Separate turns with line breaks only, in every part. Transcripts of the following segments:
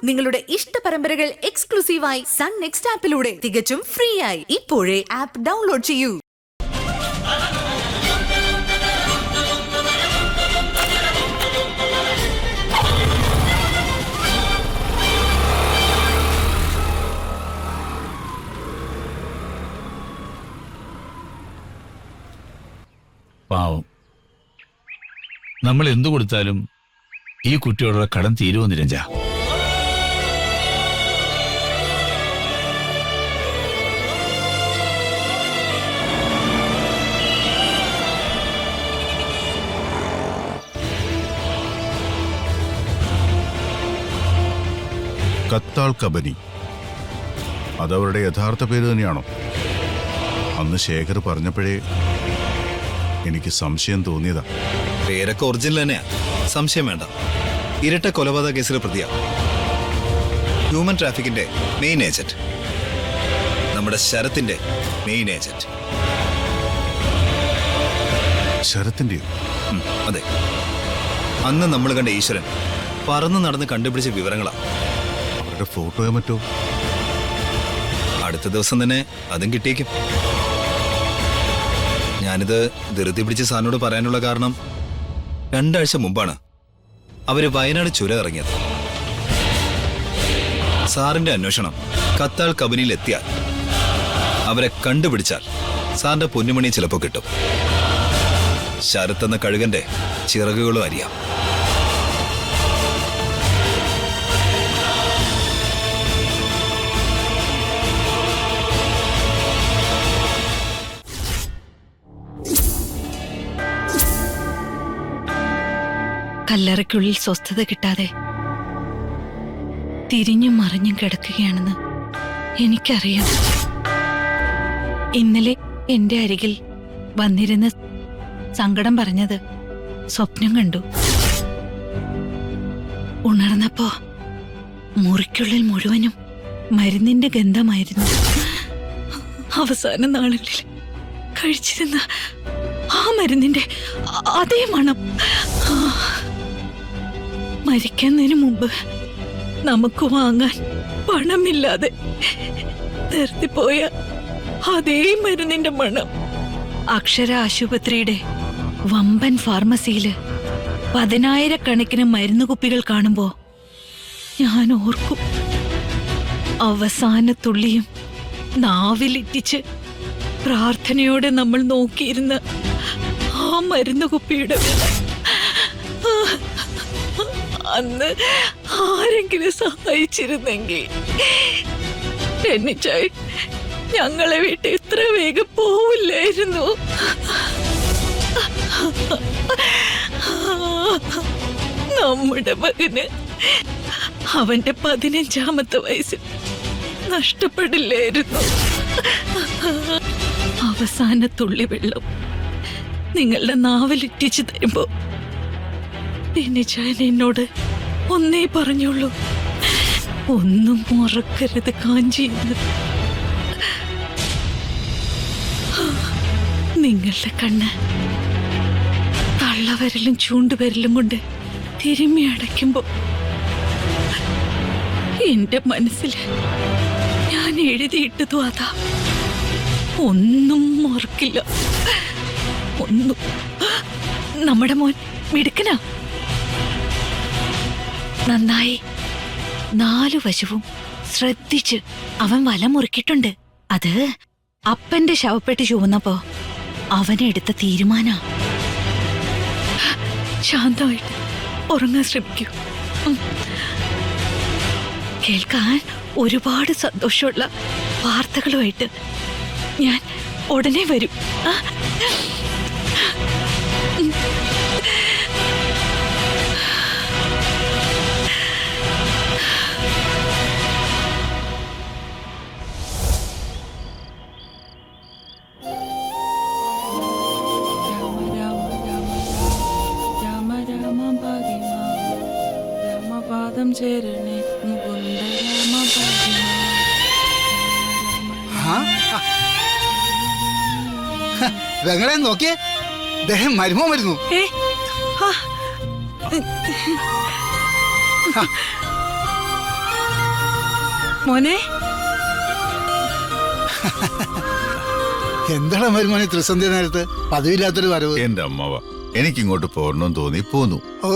നിങ്ങളുടെ ഇഷ്ട പരമ്പരകൾ എക്സ്ക്ലൂസീവായി സൺ നെക്സ്റ്റ് ആപ്പിലൂടെ തികച്ചും ഫ്രീ ആയി ഇപ്പോഴേ ആപ്പ് ഡൗൺലോഡ് ചെയ്യൂ.
പാവം, നമ്മൾ എന്തു കൊടുത്താലും ഈ കുട്ടിയോടുള്ള കടം തീരുമോ നിരഞ്ജ?
കത്താൾ കബനി, അതവരുടെ യഥാർത്ഥ പേര് തന്നെയാണോ? അന്ന് ശേഖർ പറഞ്ഞപ്പോഴേ എനിക്ക് സംശയം തോന്നിയതാ.
പേരൊക്കെ ഒറിജിനൽ തന്നെയാ, സംശയം വേണ്ട. ഇരട്ട കൊലപാതക കേസിലെ പ്രതിയാ, ഹ്യൂമൻ ട്രാഫിക്കിന്റെ മെയിൻ ഏജന്റ്, നമ്മുടെ ശരത്തിന്റെ മെയിൻ ഏജന്റ്.
ശരത്തിന്റെ?
അതെ, അന്ന് നമ്മൾ കണ്ട ഈശ്വരൻ പറന്ന് നടന്ന് കണ്ടുപിടിച്ച വിവരങ്ങളാ.
അവരുടെ ഫോട്ടോയോ മറ്റോ?
അടുത്ത ദിവസം തന്നെ അതും കിട്ടിയേക്കും. ഞാനിത് ധൃതി പിടിച്ച് സാറിനോട് പറയാനുള്ള കാരണം, 2 ആഴ്ച മുമ്പാണ് അവര് വയനാട് ചുരം ഇറങ്ങിയത്. സാറിന്റെ അന്വേഷണം കത്താൾ കബനിയിൽ എത്തിയാൽ, അവരെ കണ്ടുപിടിച്ചാൽ സാറിന്റെ പൊന്നുമണി ചിലപ്പോ കിട്ടും. ശരത്ത് എന്ന കഴുകന്റെ ചിറകുകളും അറിയാം.
കല്ലറയ്ക്കുള്ളിൽ സ്വസ്ഥത കിട്ടാതെ തിരിഞ്ഞും മറിഞ്ഞും കിടക്കുകയാണെന്ന് എനിക്കറിയാം. ഇന്നലെ എന്റെ അരികിൽ വന്നിരുന്ന് സങ്കടം പറഞ്ഞത് സ്വപ്നം കണ്ടു. ഉണർന്നപ്പോ മുറിക്കുള്ളിൽ മുഴുവനും മരുന്നിന്റെ ഗന്ധമായിരുന്നു. അവസാന നാളുകളിൽ കഴിച്ചിരുന്ന ആ മരുന്നിന്റെ അതേ മണം. മരിക്കുന്നതിന് മുമ്പ് നമുക്ക് വാങ്ങാൻ പണമില്ലാതെ നിർത്തിപ്പോയ അതേ മരുന്നിന്റെ മണം. അക്ഷര ആശുപത്രിയുടെ വമ്പൻ ഫാർമസിയില് 10,000-കണക്കിന് മരുന്ന് കുപ്പികൾ കാണുമ്പോ ഞാൻ ഓർക്കും, അവസാന തുള്ളിയും നാവിലിറ്റിച്ച് പ്രാർത്ഥനയോടെ നമ്മൾ നോക്കിയിരുന്ന ആ മരുന്ന് കുപ്പിയുടെ വില. അന്ന് ആരെങ്കിലും സഹായിച്ചിരുന്നെങ്കിൽ എന്നിച്ചായി ഞങ്ങളെ വീട്ടിൽ ഇത്ര വേഗം പോവില്ലായിരുന്നു. നമ്മുടെ മകന് അവന്റെ 15ാമത്തെ വയസ്സിൽ നഷ്ടപ്പെടില്ലായിരുന്നു. അവസാന തുള്ളി വെള്ളം നിങ്ങളുടെ നാവിലിറ്റിച്ച് തരുമ്പോ ഞാൻ എന്നോട് ഒന്നേ പറഞ്ഞോളൂ, ഒന്നും മറക്കരുത് കാഞ്ചിയെന്ന്. നിങ്ങളുടെ കണ്ണ് തള്ളവരലും ചൂണ്ടുവരലും കൊണ്ട് തിരുമ്മി അടയ്ക്കുമ്പോ എന്റെ മനസ്സിൽ ഞാൻ എഴുതിയിട്ടതും അതാ. ഒന്നും മറക്കില്ല, ഒന്നും. നമ്മുടെ മോൻ മിടുക്കനാ. നന്നായി 4 വശവും ശ്രദ്ധിച്ച് അവൻ വല മുറുക്കിയിട്ടുണ്ട്. അത് അപ്പന്റെ ശവപ്പെട്ട് ചുവന്നപ്പോ അവനെടുത്ത തീരുമാനാ. ശാന്തമായിട്ട് ഉറങ്ങാൻ ശ്രമിക്കൂ. കേൾക്കാൻ ഒരുപാട് സന്തോഷമുള്ള വാർത്തകളുമായിട്ട് ഞാൻ ഉടനെ വരും.
ചേരണേ മുകുന്ദ
വെങ്ങളെ നോക്കിയേ, ദേഹം മരുമോ വരുന്നു.
മോനെ
എന്താണ് മരുമോനെ ത്രിസന്ധ്യ നേരത്ത് പതിവില്ലാത്തൊരു വരവ്?
എന്റെ അമ്മവ എനിക്കിങ്ങോട്ട് പോരണമെന്ന് തോന്നി പോന്നു.
ഓ,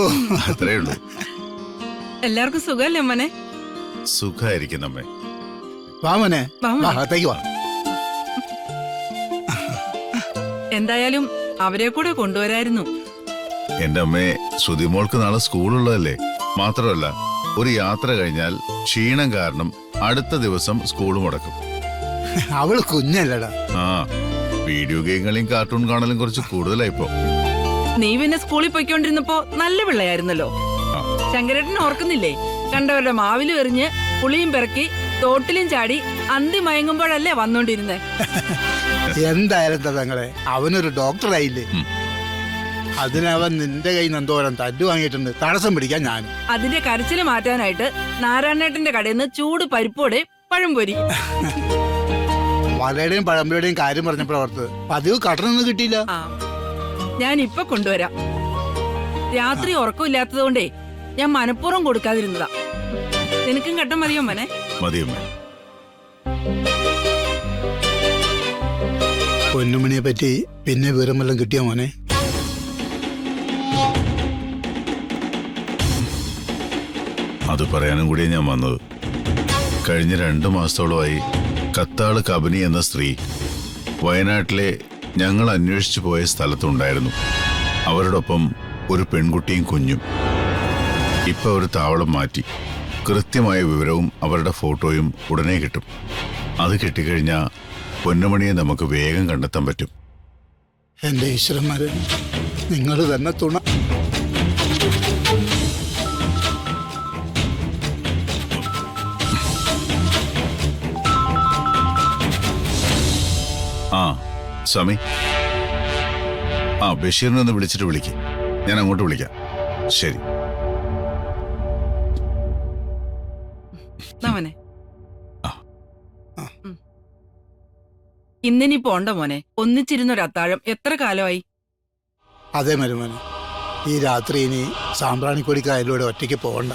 അത്രേ ഉള്ളൂ.
എല്ലാവർക്കും സുഖല്ലേ മോനെ?
സുഖായിരിക്കും നമ്മെ.
വാ മോനെ,
വാ മോനെ.
വാ, അകത്തേക്ക് വാ.
എന്തായാലും അവരെ കൂടെ കൊണ്ടുവരായിരുന്നു.
എന്റെ അമ്മയെ ശ്രുതിമോൾക്ക് നാളെ സ്കൂളുള്ളതല്ലേ. മാത്രമല്ല ഒരു യാത്ര കഴിഞ്ഞാൽ ക്ഷീണം കാരണം അടുത്ത ദിവസം സ്കൂൾ മുടക്കും.
അവള് കുഞ്ഞല്ലടാ.
ആ, വീഡിയോ ഗെയിം കളിയും കാർട്ടൂൺ കാണലും കുറച്ച് കൂടുതലായിപ്പോ.
നീ പിന്നെ സ്കൂളിൽ പോയിക്കൊണ്ടിരുന്നപ്പോ നല്ല പിള്ളയായിരുന്നല്ലോ.
ആ.
ശങ്കരേട്ടൻ ഓർക്കുന്നില്ലേ? കണ്ടവരുടെ മാവിലും എറിഞ്ഞ് പുളിയും പിറക്കി തോട്ടിലും ചാടി അന്തി മയങ്ങുമ്പോഴല്ലേ വന്നോണ്ടിരുന്നേ.
എന്തായാലും തങ്ങളെ അവനൊരു ഡോക്ടറായില്ലേ. അതിനവൻ നിന്റെ കയ്യിൽ നിന്ന് എന്തോരം തല്ലു വാങ്ങിയിട്ടുണ്ട്. തടസ്സം പിടിക്കാൻ ഞാൻ.
അതിന്റെ കരച്ചില് മാറ്റാനായിട്ട് നാരായണേട്ടന്റെ കടയിൽ നിന്ന് ചൂട് പരിപ്പോടെ പഴംപൊരി.
വലയുടെയും പഴമ്പയുടെയും കാര്യം പറഞ്ഞപ്പോൾ ഓർത്ത് പതിവ് കട്ടനൊന്നും കിട്ടിയില്ല.
ആ, ഞാൻ ഇപ്പൊ കൊണ്ടുവരാം. രാത്രി ഉറക്കമില്ലാത്തതുകൊണ്ടേ ഞാൻ മനഃപൂർവ്വം കൊടുക്കാതിരുന്നതാ. നിനക്കും കട്ടൻ മതിയോ മോനെ?
മതിയമ്മേ.
പൊന്നുമണിയെ പറ്റി പിന്നെ വിവരമെല്ലാം കിട്ടിയ മോനെ?
അത് പറയാനും കൂടിയാ ഞാൻ വന്നത്. കഴിഞ്ഞ 2 മാസത്തോളമായി കത്താള് കബനി എന്ന സ്ത്രീ വയനാട്ടിലെ ഞങ്ങൾ അന്വേഷിച്ചു പോയ സ്ഥലത്തുണ്ടായിരുന്നു. അവരോടൊപ്പം ഒരു പെൺകുട്ടിയും കുഞ്ഞും. ഇപ്പൊ ഒരു താവളം മാറ്റി. കൃത്യമായ വിവരവും അവരുടെ ഫോട്ടോയും ഉടനെ കിട്ടും. അത് കിട്ടിക്കഴിഞ്ഞാൽ പൊന്നുമണിയെ നമുക്ക് വേഗം കണ്ടെത്താൻ പറ്റും.
എന്റെ ഈശ്വരന്മാരെ, നിങ്ങൾ തന്നെ തുണ.
ആ സമി, ആ ബഷീറിനെ ഒന്ന് വിളിച്ചിട്ട് വിളിക്ക്. ഞാൻ അങ്ങോട്ട് വിളിക്കാം. ശരി.
മോനെ ഇന്നിനി പോണ്ട മോനെ. ഒന്നിച്ചിരുന്നൊരു അത്താഴം എത്ര കാലമായി?
അതേ മരുമോനെ, ഈ രാത്രി ഇനി സാമ്പ്രാണിക്കൊടി കായലിലൂടെ ഒറ്റയ്ക്ക് പോകണ്ട.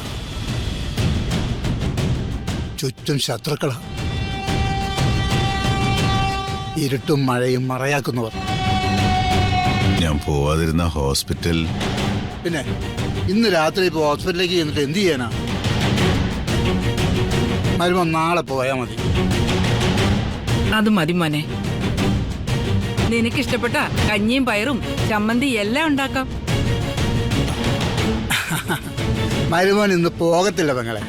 ചുറ്റും ശത്രുക്കളാ. ഇരുട്ടും മഴയും മറയാക്കുന്നവർ.
ഞാൻ പോവാതിരുന്ന ഹോസ്പിറ്റൽ.
പിന്നെ ഇന്ന് രാത്രി ഇപ്പോൾ ഹോസ്പിറ്റലിലേക്ക് ചെന്നിട്ട് എന്ത് ചെയ്യാനാ? മരുമോൻ നാളെ പോയാൽ മതി.
അത് മതി മോനെ. നിനക്കിഷ്ടപ്പെട്ട കഞ്ഞിയും പയറും ചമ്മന്തി എല്ലാം ഉണ്ടാക്കാം.
മരുമോൻ ഇന്ന് പോകത്തില്ല പെങ്ങളെ.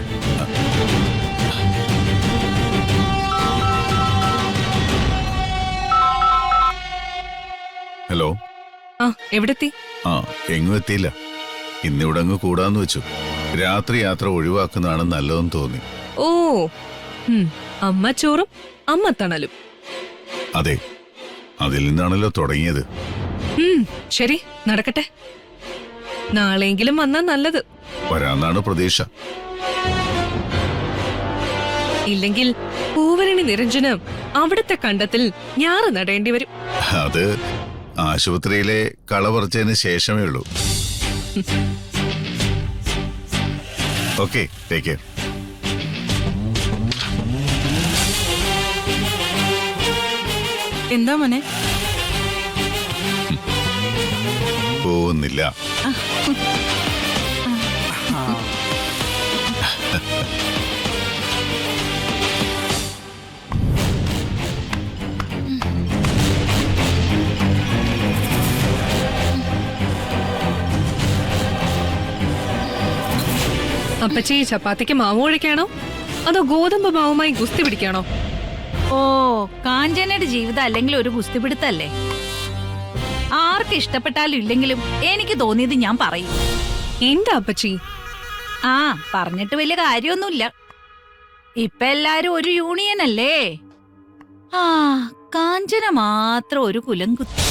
ഹലോ.
ആ, എവിടെത്തി?
ആ, എങ്ങും എത്തിയില്ല. ഇന്നിവിടെ അങ്ങ് കൂടാന്ന് വെച്ചു. രാത്രി യാത്ര ഒഴിവാക്കുന്നതാണ് നല്ലതെന്ന് തോന്നി.
ഓ, അമ്മ ചോറും അമ്മ തണലും.
അതെ, അതിൽ നിന്നാണല്ലോ തുടങ്ങിയത്.
ശരി, നടക്കട്ടെ. നാളെയെങ്കിലും വന്നാ നല്ലത്.
വരാന്നാണ് പ്രതീക്ഷ.
ഇല്ലെങ്കിൽ പൂവരണി നിരഞ്ജന് അവിടുത്തെ കണ്ടത്തിൽ ഞാറ് നടേണ്ടി വരും.
അത് ആശുപത്രിയിലെ കള പറിച്ചതിന് ശേഷമേ ഉള്ളൂ. Okay, take care.
എന്താ മോനെ?
പോകുന്നില്ല.
അപ്പച്ചി ചപ്പാത്തിക്ക് മാവ് കുഴയ്ക്കാണോ അതോ ഗോതമ്പ് മാവുമായി ഗുസ്തി പിടിക്കാണോ?
ഓ, കാഞ്ചനയുടെ ജീവിതം അല്ലെങ്കിൽ ഒരു ഗുസ്തിപിടുത്തല്ലേ? ആർക്ക് ഇഷ്ടപ്പെട്ടാലും ഇല്ലെങ്കിലും എനിക്ക് തോന്നിയത് ഞാൻ പറയും.
എന്താ അപ്പച്ചി?
ആ, പറഞ്ഞിട്ട് വലിയ കാര്യമൊന്നുമില്ല. ഇപ്പൊ എല്ലാരും ഒരു യൂണിയൻ അല്ലേ? ആ, കാഞ്ചന മാത്രം ഒരു കുലം കുത്തി.